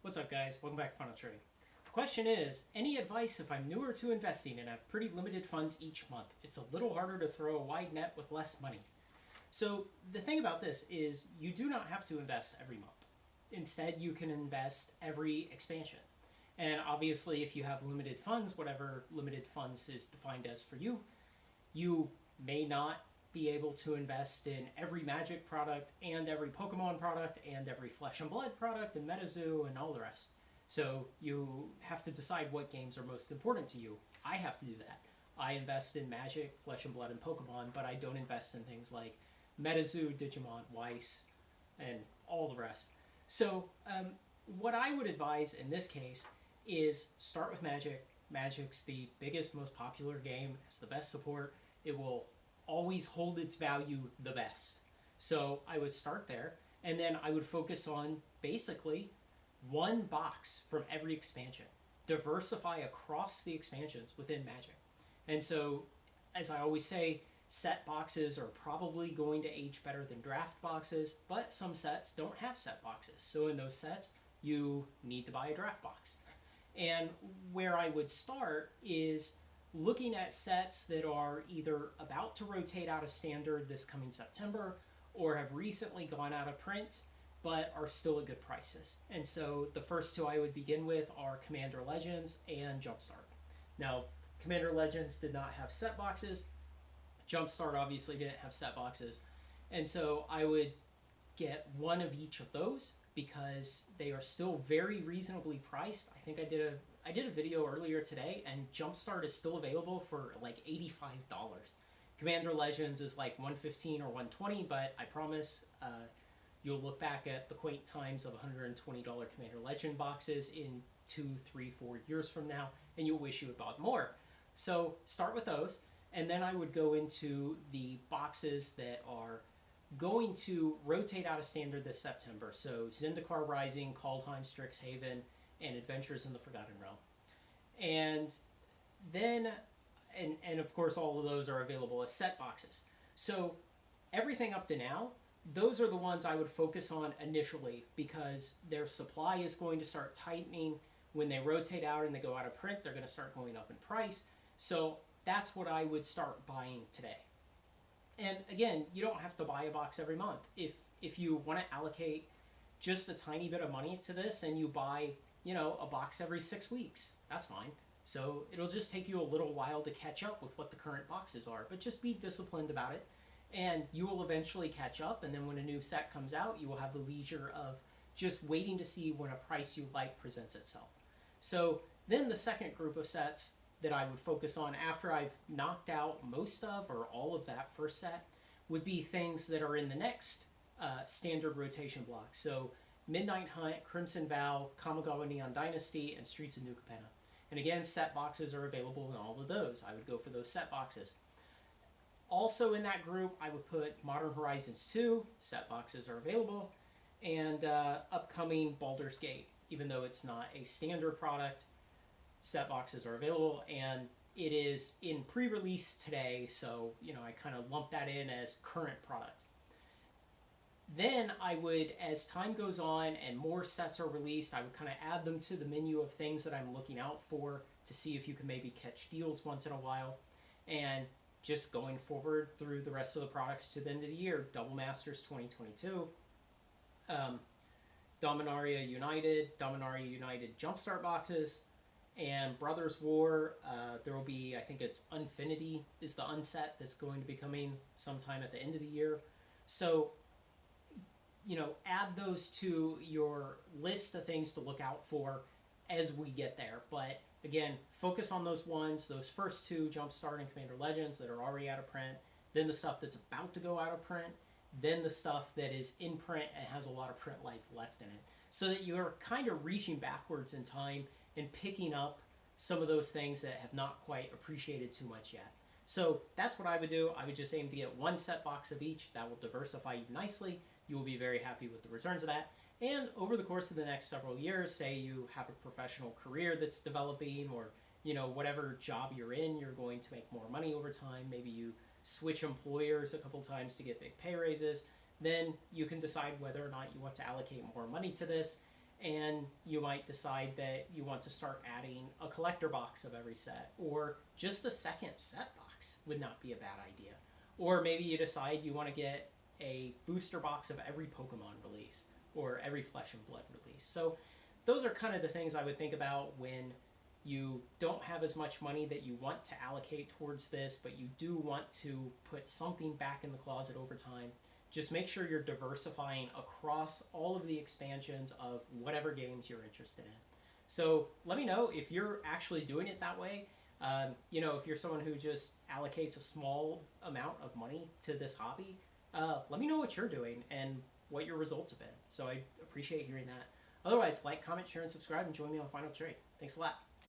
What's up, guys? Welcome back to Funnel Trading. The question is, any advice if I'm newer to investing and have pretty limited funds each month? It's a little harder to throw a wide net with less money. So the thing about this is you do not have to invest every month. Instead, you can invest every expansion. And obviously, if you have limited funds, whatever limited funds is defined as for you, you may not be able to invest in every Magic product and every Pokemon product and every Flesh and Blood product and MetaZoo and all the rest. So you have to decide what games are most important to you. I have to do that. I invest in Magic, Flesh and Blood, and Pokemon, but I don't invest in things like MetaZoo, Digimon, Weiss, and all the rest. So what I would advise in this case is start with Magic. Magic's the biggest, most popular game. It's the best support. It will always hold its value the best. So I would start there, and then I would focus on basically one box from every expansion. Diversify across the expansions within Magic. And so, as I always say, set boxes are probably going to age better than draft boxes, but some sets don't have set boxes. So in those sets, you need to buy a draft box. And where I would start is looking at sets that are either about to rotate out of standard this coming September or have recently gone out of print but are still at good prices. And so the first two I would begin with are Commander Legends and Jumpstart. Now, Commander Legends did not have set boxes. Jumpstart obviously didn't have set boxes. And so I would get one of each of those because they are still very reasonably priced. I think I did a video earlier today, and Jumpstart is still available for like $85. Commander Legends is like $115 or $120, but I promise you'll look back at the quaint times of $120 Commander Legend boxes in 2, 3, 4 years from now, and you'll wish you had bought more. So start with those, and then I would go into the boxes that are going to rotate out of standard this September. So Zendikar Rising, Kaldheim, Strixhaven, and Adventures in the Forgotten Realm. And then, and of course all of those are available as set boxes. So everything up to now, those are the ones I would focus on initially because their supply is going to start tightening. When they rotate out and they go out of print, they're going to start going up in price. So that's what I would start buying today. And again, you don't have to buy a box every month. If you want to allocate just a tiny bit of money to this and you buy, a box every 6 weeks, that's fine. So it'll just take you a little while to catch up with what the current boxes are, but just be disciplined about it and you will eventually catch up. And then when a new set comes out, you will have the leisure of just waiting to see when a price you like presents itself. So then the second group of sets that I would focus on after I've knocked out most of or all of that first set would be things that are in the next standard rotation block. So Midnight Hunt, Crimson Vow, Kamigawa Neon Dynasty, and Streets of New Capenna. And again, set boxes are available in all of those. I would go for those set boxes. Also in that group, I would put Modern Horizons 2, set boxes are available, and upcoming Baldur's Gate. Even though it's not a standard product, set boxes are available, and it is in pre-release today, so I kind of lump that in as current product. Then I would, as time goes on and more sets are released, I would kind of add them to the menu of things that I'm looking out for to see if you can maybe catch deals once in a while. And just going forward through the rest of the products to the end of the year, Double Masters 2022, Dominaria United Jumpstart boxes, and Brothers War. There will be, I think it's Unfinity is the unset that's going to be coming sometime at the end of the year. So add those to your list of things to look out for as we get there. But again, focus on those ones, those first two, Jumpstart and Commander Legends, that are already out of print, then the stuff that's about to go out of print, then the stuff that is in print and has a lot of print life left in it. So that you're kind of reaching backwards in time and picking up some of those things that have not quite appreciated too much yet. So that's what I would do. I would just aim to get one set box of each. That will diversify you nicely. You will be very happy with the returns of that. And over the course of the next several years, say you have a professional career that's developing or, whatever job you're in, you're going to make more money over time. Maybe you switch employers a couple times to get big pay raises. Then you can decide whether or not you want to allocate more money to this. and you might decide that you want to start adding a collector box of every set, or just a second set box would not be a bad idea. Or maybe you decide you want to get a booster box of every Pokemon release, or every Flesh and Blood release. So those are kind of the things I would think about when you don't have as much money that you want to allocate towards this, but you do want to put something back in the closet over time. Just make sure you're diversifying across all of the expansions of whatever games you're interested in. So let me know if you're actually doing it that way. If you're someone who just allocates a small amount of money to this hobby, let me know what you're doing and what your results have been. So I appreciate hearing that. Otherwise, like, comment, share, and subscribe, and join me on Final Trade. Thanks a lot.